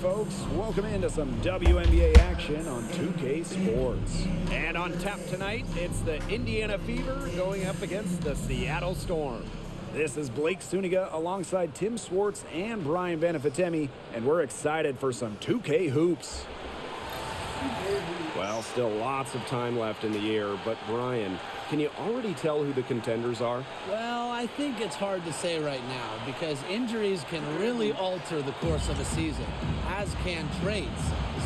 folks. Welcome into some WNBA action on 2K Sports. And on tap tonight, it's the Indiana Fever going up against the Seattle Storm. This is Blake Suniga alongside Tim Swartz and Brian Benefitemi, and we're excited for some 2K hoops. Well, still lots of time left in the year, but Brian, can you already tell who the contenders are? Well, I think it's hard to say right now because injuries can really alter the course of a season, as can trades.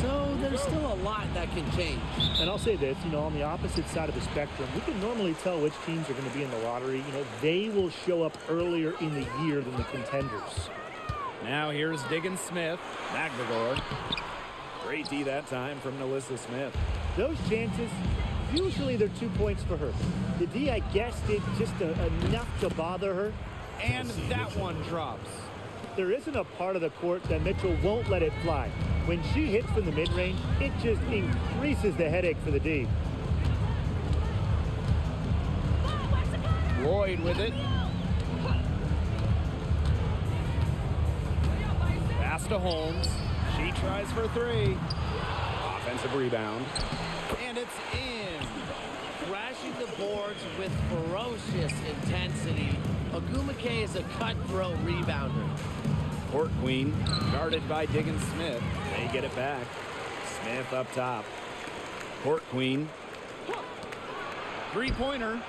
So there's still a lot that can change. And I'll say this, on the opposite side of the spectrum, we can normally tell which teams are going to be in the lottery. They will show up earlier in the year than the contenders. Now here's Diggins Smith, McGregor. Great D that time from Nalissa Smith. Those chances, usually they're 2 points for her. The D, I guess, did just enough to bother her. And that one drops. There isn't a part of the court that Mitchell won't let it fly. When she hits from the mid-range, it just increases the headache for the D. Lloyd with it. Pass to Holmes. She tries for three. Offensive rebound. And it's in. Crashing the boards with ferocious intensity. Ogumake is a cutthroat rebounder. Court Queen, guarded by Diggins Smith. They get it back. Smith up top. Court Queen. Three-pointer.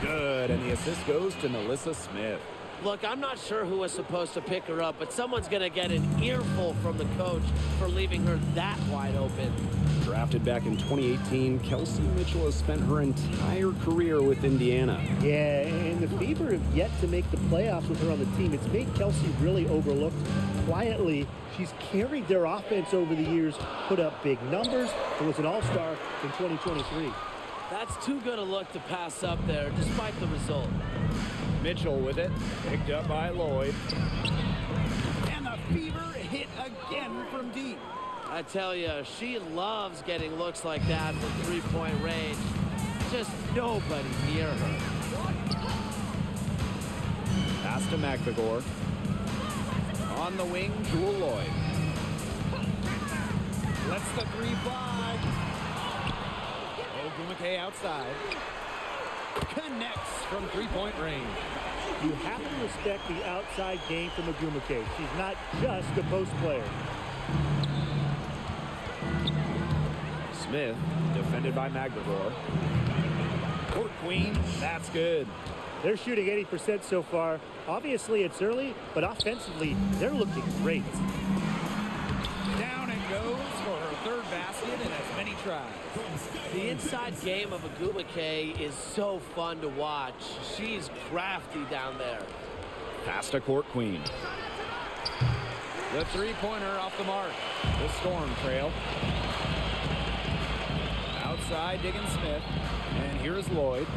Good, and the assist goes to Nalissa Smith. Look, I'm not sure who was supposed to pick her up, but someone's going to get an earful from the coach for leaving her that wide open. Drafted back in 2018, Kelsey Mitchell has spent her entire career with Indiana. Yeah, and the Fever have yet to make the playoffs with her on the team. It's made Kelsey really overlooked. Quietly, she's carried their offense over the years, put up big numbers, and was an all-star in 2023. That's too good a look to pass up there, despite the result. Mitchell with it, picked up by Lloyd. And the Fever hit again from deep. I tell you, she loves getting looks like that from three-point range. Just nobody near her. Pass to McGregor. On the wing, Jewel Lloyd. Lets the three fly. Ogumake outside. Connects from three-point range. You have to respect the outside game from Ogumake. She's not just a post player. Smith, defended by McGregor. Court Queen, that's good. They're shooting 80% so far. Obviously, it's early, but offensively, they're looking great. Down it goes for her third basket in as many tries. The inside game of Ogumake is so fun to watch. She's crafty down there. Pass to Court Queen. The three-pointer off the mark. The Storm trail. Outside, Diggins Smith. And here's Lloyd.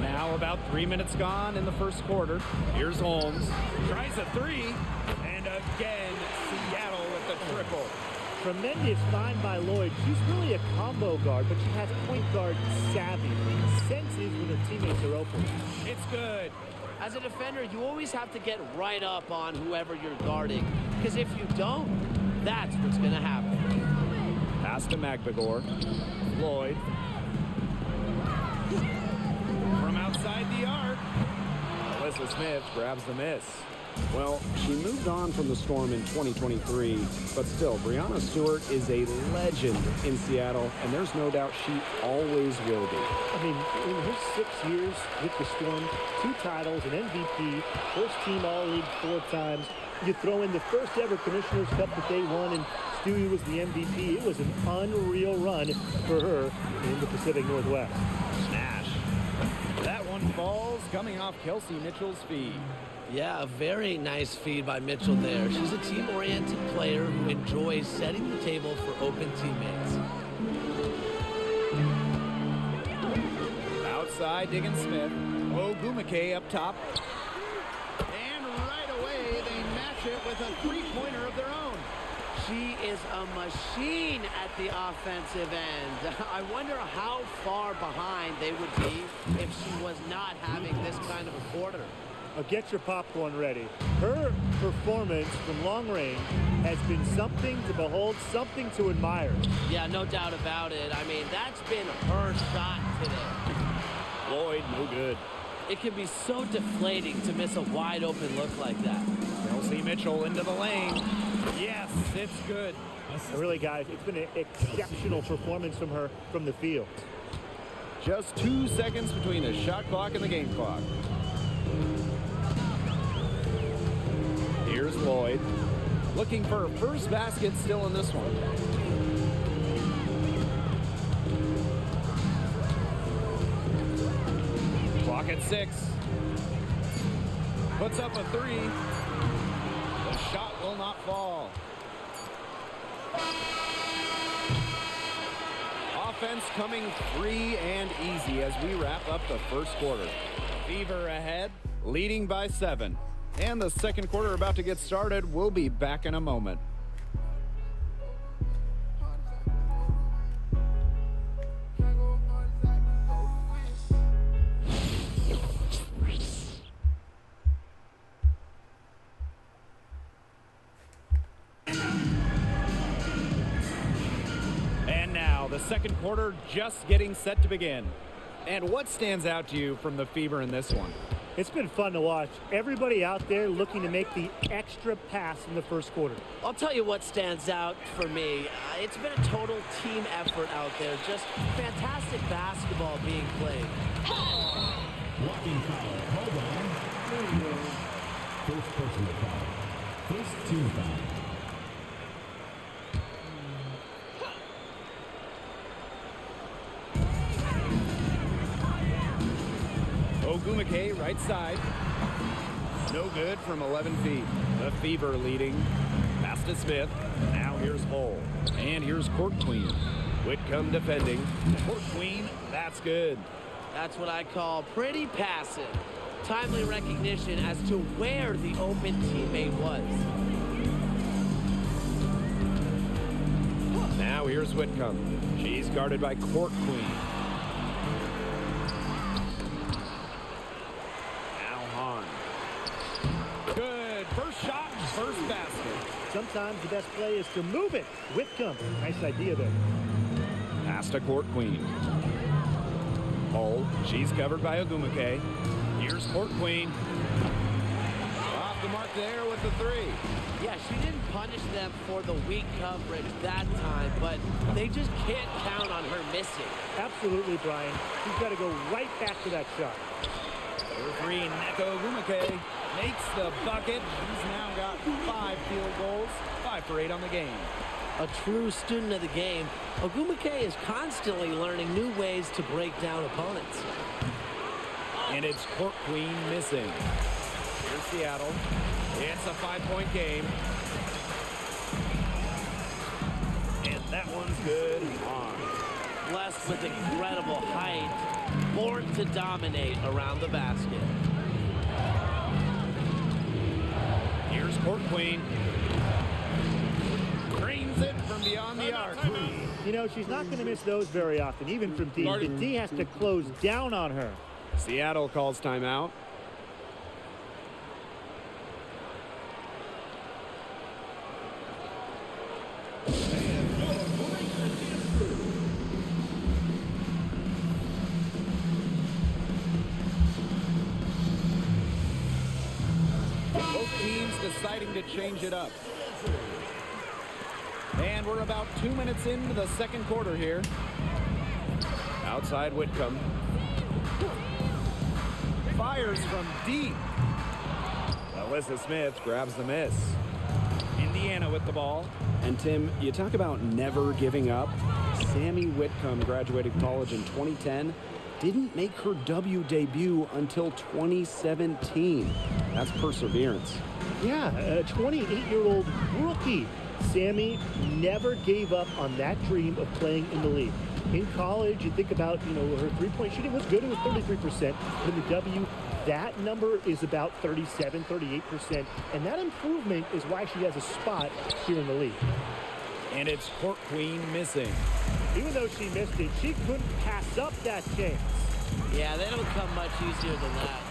Now about 3 minutes gone in the first quarter. Here's Holmes. Tries a three. And again, Seattle with the triple. Tremendous find by Lloyd. She's really a combo guard, but she has point guard savvy. Senses when her teammates are open. It's good. As a defender, you always have to get right up on whoever you're guarding. Because if you don't, that's what's going to happen. Pass to McGregor. Lloyd. From outside the arc. Alyssa Smith grabs the miss. Well, she moved on from the Storm in 2023, but still, Breanna Stewart is a legend in Seattle, and there's no doubt she always will be. I mean, in her 6 years with the Storm, 2 titles, an MVP, first team All-League 4 times. You throw in the first ever Commissioner's Cup that they won, and Stewie was the MVP. It was an unreal run for her in the Pacific Northwest. Smash. That one falls coming off Kelsey Mitchell's feed. Yeah, a very nice feed by Mitchell there. She's a team-oriented player who enjoys setting the table for open teammates. Outside, Diggins Smith. Ogumake up top. And right away, they match it with a three-pointer of their own. She is a machine at the offensive end. I wonder how far behind they would be if she was not having this kind of a quarter. Get your popcorn ready. Her performance from long range has been something to behold, something to admire. Yeah, no doubt about it. I mean, that's been her shot today. Lloyd, no good. It can be so deflating to miss a wide open look like that. Kelsey Mitchell into the lane. Yes, it's good. And really, guys, it's been an exceptional performance from her from the field. Just 2 seconds between the shot clock and the game clock. Here's Lloyd. Looking for her first basket still in this one. Clock at 6. Puts up a 3. The shot will not fall. Offense coming free and easy as we wrap up the first quarter. Fever ahead, leading by 7. And the second quarter about to get started. We'll be back in a moment. And now the second quarter just getting set to begin. And what stands out to you from the Fever in this one? It's been fun to watch. Everybody out there looking to make the extra pass in the first quarter. I'll tell you what stands out for me. It's been a total team effort out there. Just fantastic basketball being played. Walking foul. Hold on. First personal foul. First team foul. Ogumake, right side. No good from 11 feet. The Fever leading. Pass to Smith. Now here's Hull. And here's Court Queen. Whitcomb defending. Court Queen, that's good. That's what I call pretty passive. Timely recognition as to where the open teammate was. Now here's Whitcomb. She's guarded by Court Queen. First shot, first basket. Sometimes the best play is to move it. Whitcomb, nice idea there. Pass to Court Queen. Hull, she's covered by Ogumake. Here's Court Queen. Off the mark there with the 3. Yeah, she didn't punish them for the weak coverage that time, but they just can't count on her missing. Absolutely, Brian. She's got to go right back to that shot. Number 3, Neko Ogumake makes the bucket. He's now got 5 field goals, 5 for 8 on the game. A true student of the game, Ogumake is constantly learning new ways to break down opponents. And it's Court Queen missing. Here's Seattle. It's a 5-point game. And that one's good on. Blessed with incredible height, born to dominate around the basket. Here's Court Queen. Drains it from beyond the arc. You know, she's not going to miss those very often, even from D. The D has to close down on her. Seattle calls timeout. Both teams deciding to change it up. And we're about 2 minutes into the second quarter here. Outside Whitcomb. Fires from deep. Alyssa Smith grabs the miss. Indiana with the ball. And Tim, you talk about never giving up. Sammy Whitcomb graduated college in 2010. Didn't make her W debut until 2017. That's perseverance. Yeah, a 28-year-old rookie. Sammy never gave up on that dream of playing in the league. In college, you think about, her three-point shooting was good. It was 33%. But in the W, that number is about 37, 38%. And that improvement is why she has a spot here in the league. And it's Court Queen missing. Even though she missed it, she couldn't pass up that chance. Yeah, they don't come much easier than that.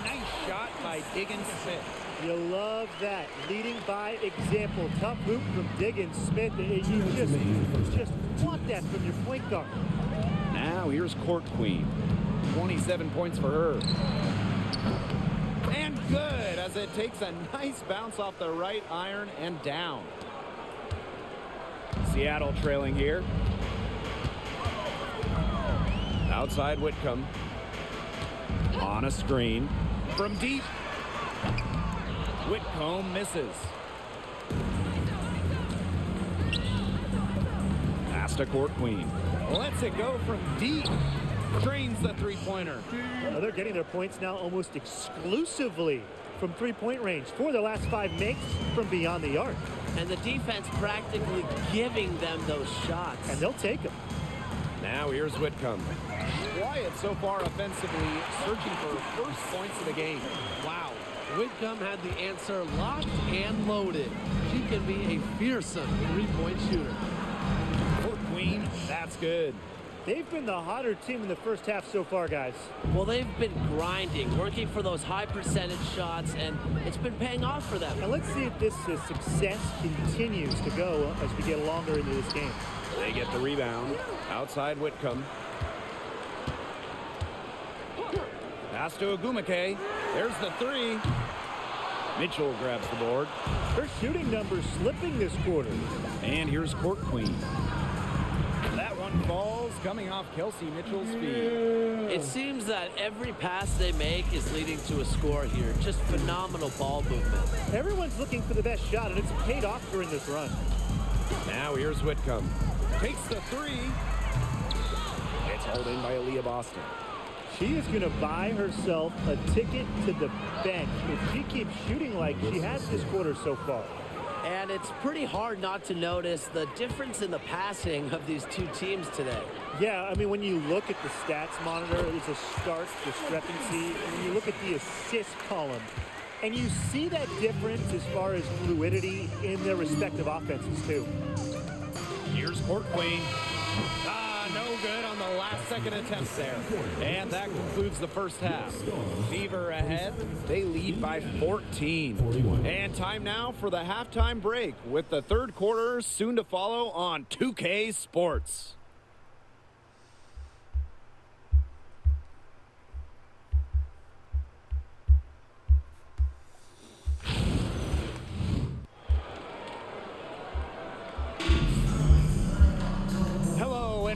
nice shot by Diggins Smith. You love that. Leading by example. Tough hoop from Diggins Smith. You just want that from your point guard. Now here's Court Queen. 27 points for her. And good, as it takes a nice bounce off the right iron and down. Seattle trailing here. Outside Whitcomb. On a screen. From deep. Whitcomb misses. Pass to Court Queen. Lets it go from deep. Drains the three-pointer. Well, they're getting their points now almost exclusively from three-point range. 4 of their last 5 makes from beyond the arc. And the defense practically giving them those shots. And they'll take them. Now here's Whitcomb. Quiet so far offensively, searching for first points of the game. Wow. Whitcomb had the answer locked and loaded. She can be a fearsome three-point shooter. Court Queen, that's good. They've been the hotter team in the first half so far, guys. Well, they've been grinding, working for those high percentage shots, and it's been paying off for them. Now let's see if this success continues to go as we get longer into this game. They get the rebound. Outside Whitcomb. Pass to Agumake. There's the three. Mitchell grabs the board. Her shooting numbers slipping this quarter. And here's Court Queen. That one falls, coming off Kelsey Mitchell's feet. It seems that every pass they make is leading to a score here. Just phenomenal ball movement. Everyone's looking for the best shot, and it's paid off during this run. Now here's Whitcomb. Takes the three. It's hauled in by Aaliyah Boston. She is going to buy herself a ticket to the bench if she keeps shooting like she has this quarter so far. And it's pretty hard not to notice the difference in the passing of these two teams today. Yeah, I mean, when you look at the stats monitor, it's a stark discrepancy. And when you look at the assist column, and you see that difference as far as fluidity in their respective offenses, too. Here's Court Queen. No good on the last second attempt there. And that concludes the first half. Fever ahead. They lead by 14. And time now for the halftime break with the third quarter soon to follow on 2K Sports.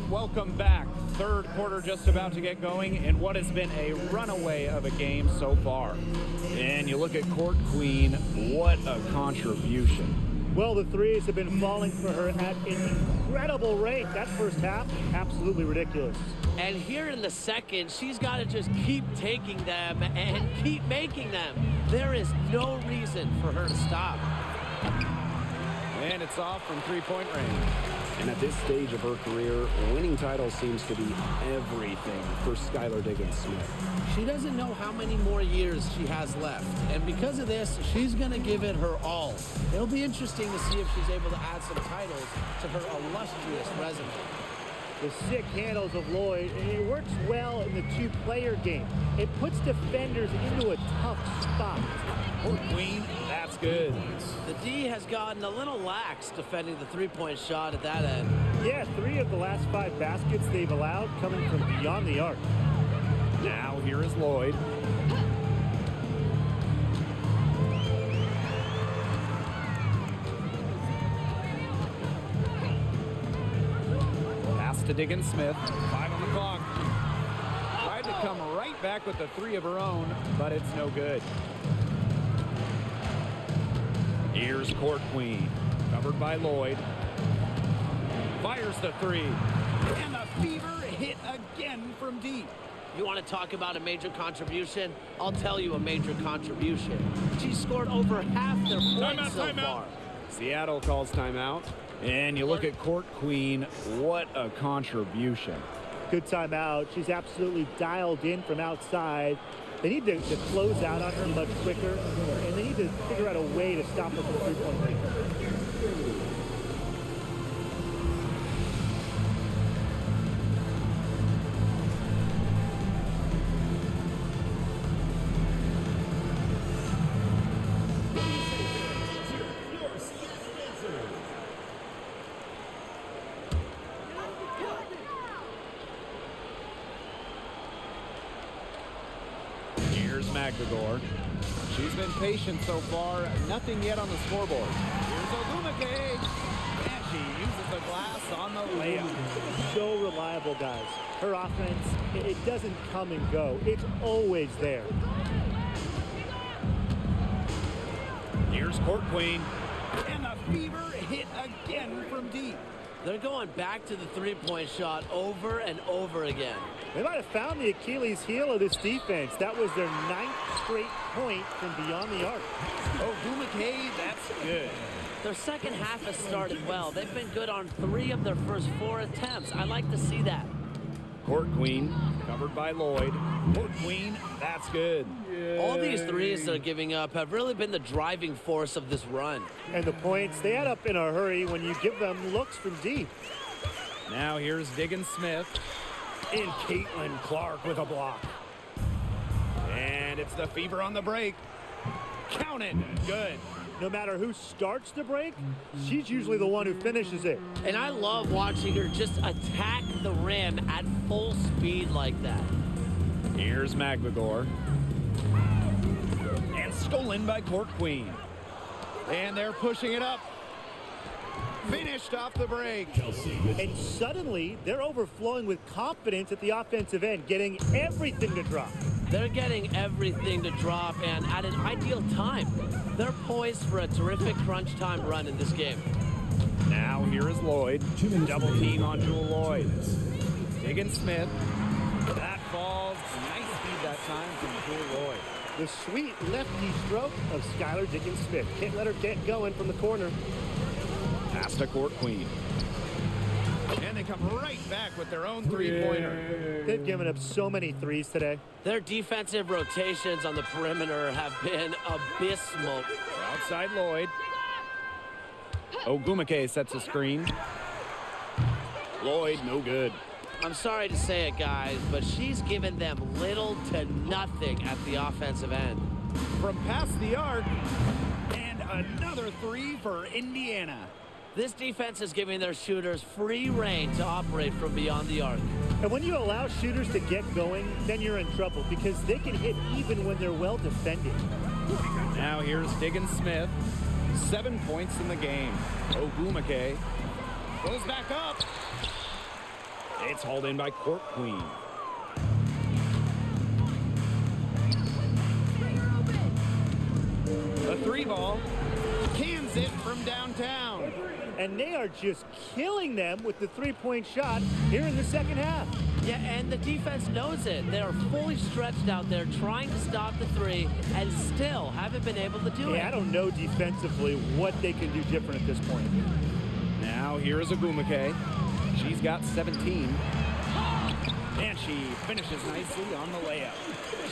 Welcome back. Third quarter just about to get going in what has been a runaway of a game so far. And you look at Court Queen, what a contribution. Well, the threes have been falling for her at an incredible rate. That first half, absolutely ridiculous. And here in the second, she's got to just keep taking them and keep making them. There is no reason for her to stop. And it's off from three-point range. And at this stage of her career, winning titles seems to be everything for Skylar Diggins-Smith. She doesn't know how many more years she has left. And because of this, she's going to give it her all. It'll be interesting to see if she's able to add some titles to her illustrious resume. The sick handles of Lloyd, and it works well in the two-player game. It puts defenders into a tough spot. Court Queen, that's good. The D has gotten a little lax defending the three-point shot at that end. Yeah, 3 of the last 5 baskets they've allowed coming from beyond the arc. Now here is Lloyd. Pass to Diggins-Smith. 5 on the clock. Tried to come right back with the 3 of her own, but it's no good. Here's Court Queen, covered by Lloyd. Fires the 3. And the Fever hit again from deep. You want to talk about a major contribution? I'll tell you a major contribution. She scored over half their points so far. Seattle calls timeout. And you look at Court Queen, what a contribution. Good timeout. She's absolutely dialed in from outside. They need to close out on her much quicker, and they need to figure out a way to stop her from three-point range. McGregor. She's been patient so far. Nothing yet on the scoreboard. Here's Ogumake. And she uses the glass on the layup. So reliable, guys. Her offense, it doesn't come and go. It's always there. Here's Court Queen. And the Fever hit again from deep. They're going back to the three-point shot over and over again. They might have found the Achilles heel of this defense. That was their 9th straight point from beyond the arc. Ogumake, that's good. Their second half has started well. They've been good on 3 of their first 4 attempts. I like to see that. Court Queen, covered by Lloyd. Court Queen, that's good. All these threes they're giving up have really been the driving force of this run. And the points, they add up in a hurry when you give them looks from deep. Now here's Diggin Smith. And Caitlin Clark with a block. And it's the Fever on the break. Count it. Good. No matter who starts the break, she's usually the one who finishes it. And I love watching her just attack the rim at full speed like that. Here's McGregor. And stolen by Court Queen. And they're pushing it up. Finished off the break. And suddenly, they're overflowing with confidence at the offensive end, getting everything to drop. They're getting everything to drop, and at an ideal time. They're poised for a terrific crunch time run in this game. Now here is Lloyd. Double team on Jewel Lloyd. Diggin Smith. That falls. Nice speed that time from Jewel Lloyd. The sweet lefty stroke of Skylar Diggins Smith. Can't let her get going from the corner. Pass to Court Queen. And they come right back with their own three-pointer. They've given up so many threes today. Their defensive rotations on the perimeter have been abysmal. Outside Lloyd. Ogumake sets a screen. Lloyd, no good. I'm sorry to say it, guys, but she's given them little to nothing at the offensive end. From past the arc. And another three for Indiana. This defense is giving their shooters free reign to operate from beyond the arc. And when you allow shooters to get going, then you're in trouble because they can hit even when they're well defended. Now here's Diggin Smith. 7 points in the game. Ogumake goes back up. It's hauled in by Court Queen. The three ball cans it from downtown. And they are just killing them with the three-point shot here in the second half. Yeah, and the defense knows it. They are fully stretched out there trying to stop the three and still haven't been able to do it. I don't know defensively what they can do different at this point. Now here is Ogumake. She's got 17. And she finishes nicely on the layup.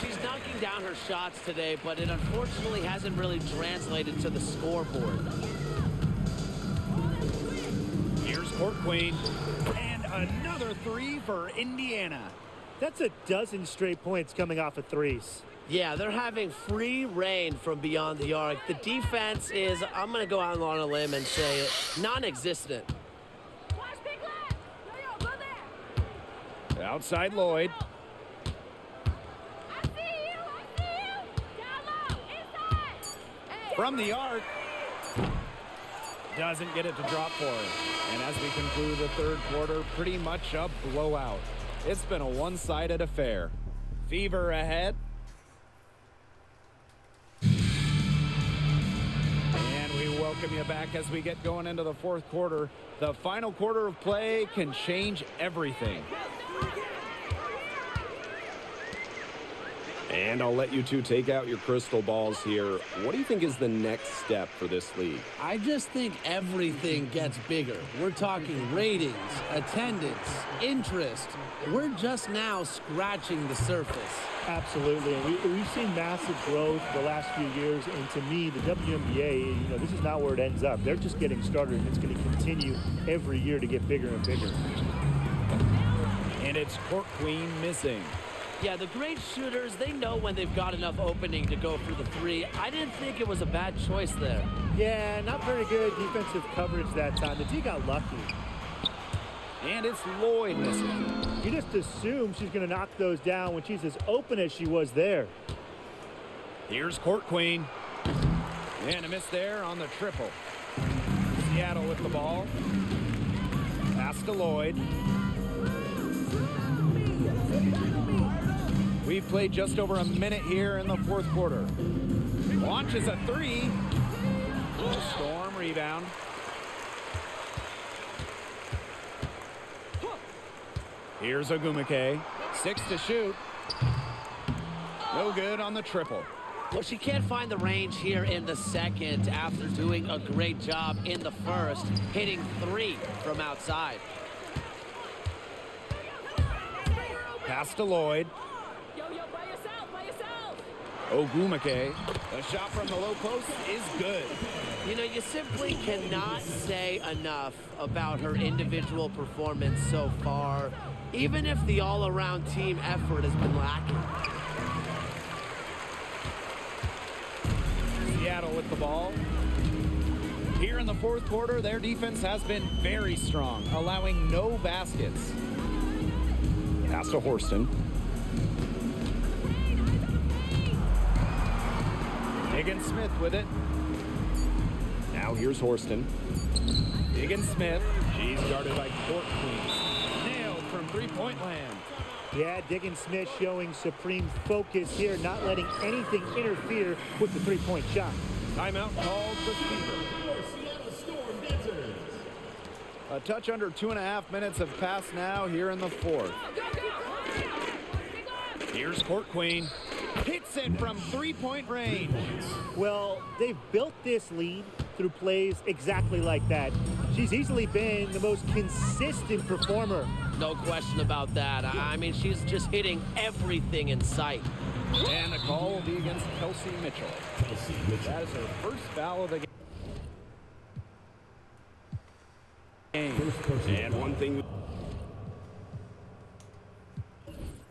She's knocking down her shots today, but it unfortunately hasn't really translated to the scoreboard. Here's Court Queen. And another three for Indiana. That's a dozen straight points coming off of threes. Yeah, they're having free reign from beyond the arc. The defense is, I'm going to go out on a limb and say it, non-existent. Outside Lloyd. From the arc. Doesn't get it to drop for her. And as we conclude the third quarter, pretty much a blowout. It's been a one-sided affair. Fever ahead. And we welcome you back as we get going into the fourth quarter. The final quarter of play can change everything. And I'll let you two take out your crystal balls here. What do you think is the next step for this league? I just think everything gets bigger. We're talking ratings, attendance, interest. We're just now scratching the surface. Absolutely. And we've seen massive growth the last few years. And to me, the WNBA, this is not where it ends up. They're just getting started, and it's going to continue every year to get bigger and bigger. And it's Court Queen missing. Yeah, the great shooters, they know when they've got enough opening to go for the three. I didn't think it was a bad choice there. Yeah, not very good defensive coverage that time. The D got lucky. And it's Lloyd missing. You just assume she's going to knock those down when she's as open as she was there. Here's Court Queen. And a miss there on the triple. Seattle with the ball. Pass to Lloyd. We've played just over a minute here in the fourth quarter. Launches a three. Storm rebound. Here's Ogumake. 6 to shoot. No good on the triple. Well, she can't find the range here in the second after doing a great job in the first, hitting 3 from outside. Pass to Lloyd. Ogumake. The shot from the low post is good. You know, you simply cannot say enough about her individual performance so far, even if the all-around team effort has been lacking. Seattle with the ball. Here in the fourth quarter, their defense has been very strong, allowing no baskets. Pass to Horston. Higgins-Smith with it. Now here's Horston. Higgins-Smith. She's guarded by Court Queen. Nailed from three-point land. Yeah, Diggins-Smith showing supreme focus here, not letting anything interfere with the three-point shot. Timeout called for Fever. A touch under 2.5 minutes have passed now here in the fourth. Here's Court Queen. Hits it from three-point range. Well, they've built this lead through plays exactly like that. She's easily been the most consistent performer. No question about that. I mean, she's just hitting everything in sight. And the call will be against Kelsey Mitchell. That is her first foul of the game. And one thing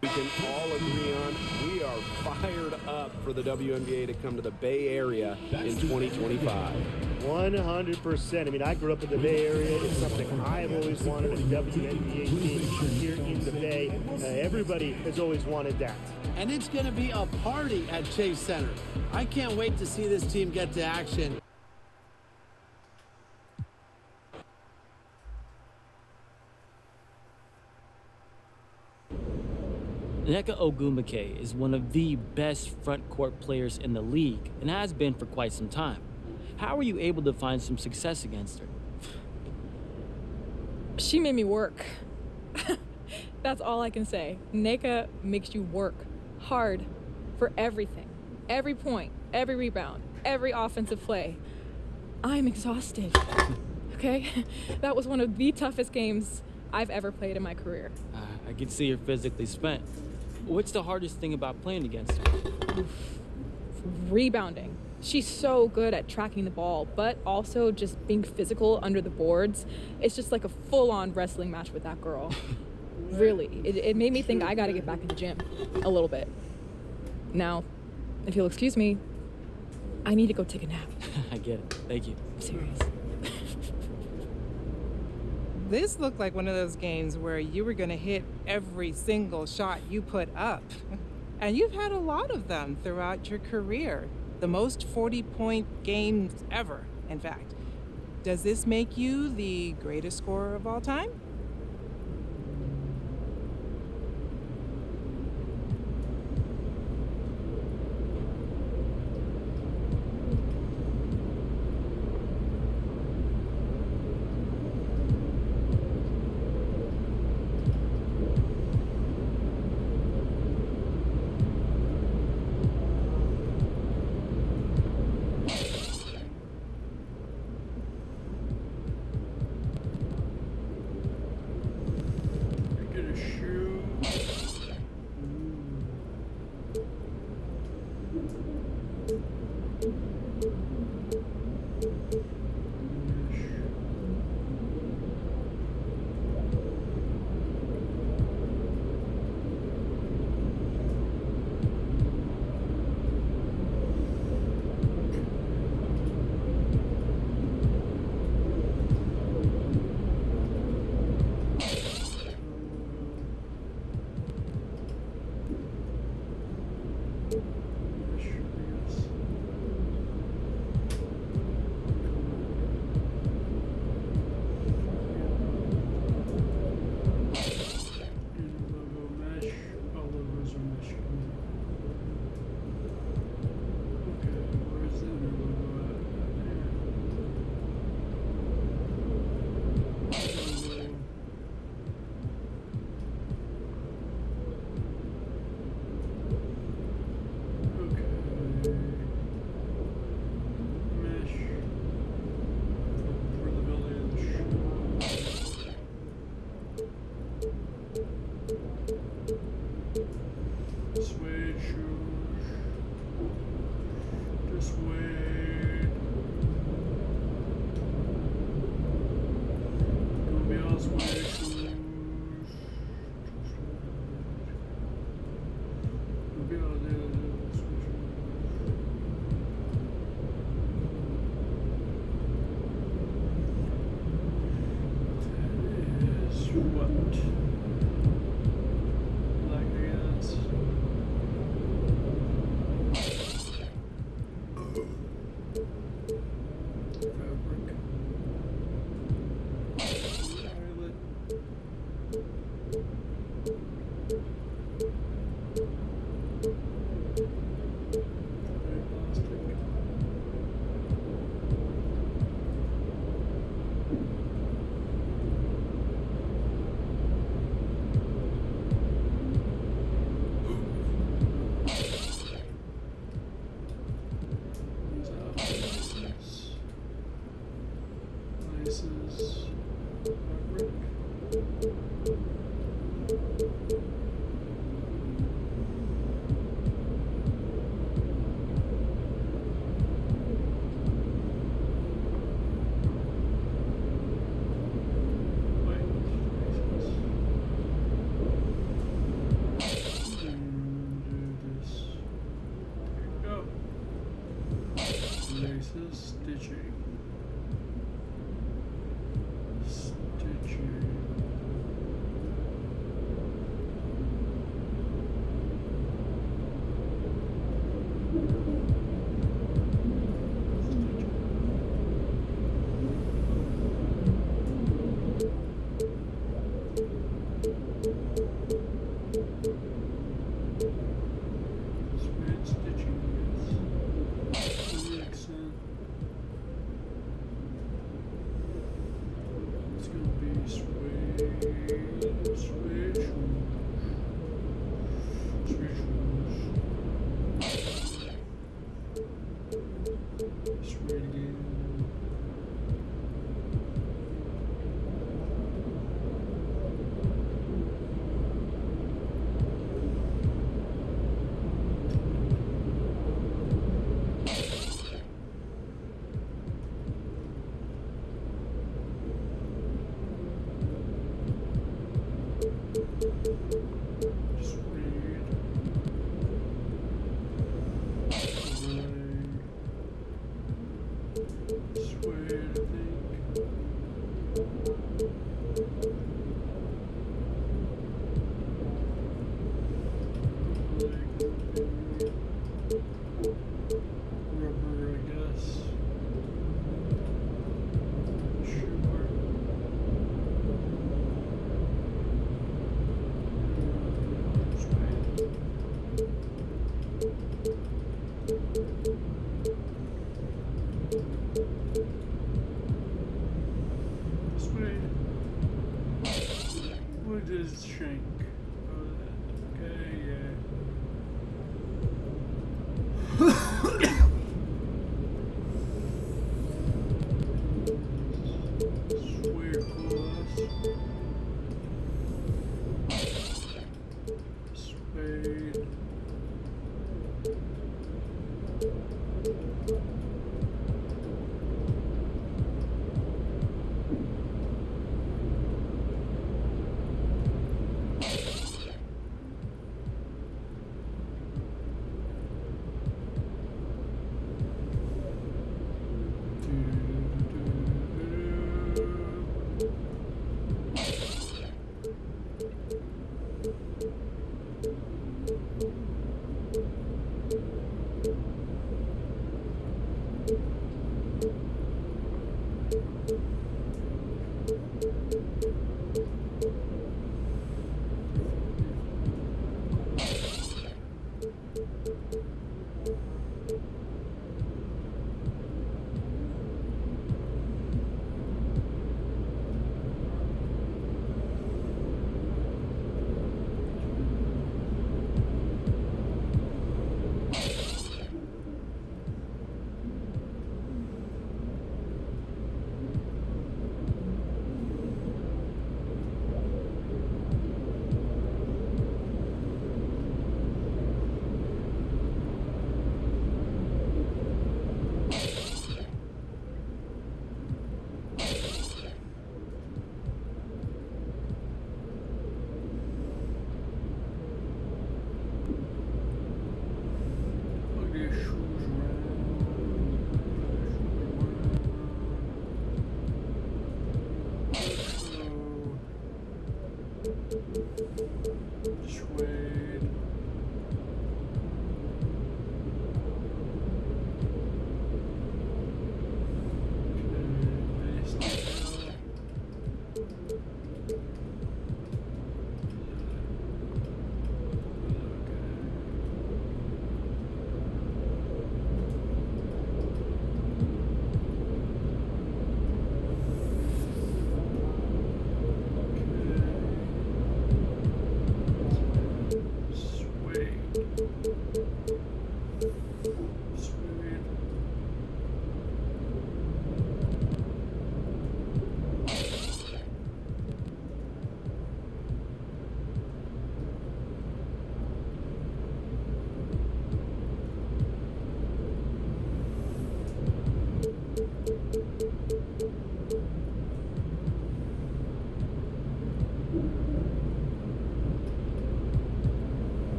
we can all agree on, we are fired up for the WNBA to come to the Bay Area in 2025. 100%. I mean, I grew up in the Bay Area. It's something I've always wanted, a WNBA team here in the Bay. Everybody has always wanted that. And it's going to be a party at Chase Center. I can't wait to see this team get to action. Nneka Ogumake is one of the best front court players in the league and has been for quite some time. How were you able to find some success against her? She made me work. That's all I can say. Nneka makes you work hard for everything. Every point, every rebound, every offensive play. I'm exhausted, okay? That was one of the toughest games I've ever played in my career. I can see you're physically spent. What's the hardest thing about playing against her? Rebounding. She's so good at tracking the ball, but also just being physical under the boards. It's just like a full-on wrestling match with that girl. Really. It made me think I gotta get back in the gym a little bit. Now, if you'll excuse me, I need to go take a nap. I get it. Thank you. I'm serious. This looked like one of those games where you were going to hit every single shot you put up. And you've had a lot of them throughout your career. The most 40-point games ever, in fact. Does this make you the greatest scorer of all time? places, stitching. Stitching. Spread stitching, yes. The accent. It's gonna be switch, switch, switch, switch again. Just read. Suede, I think. Rubber, I guess. Sure. Suede. What is shank? Oh, that. Okay, yeah. Suede glass. Suede.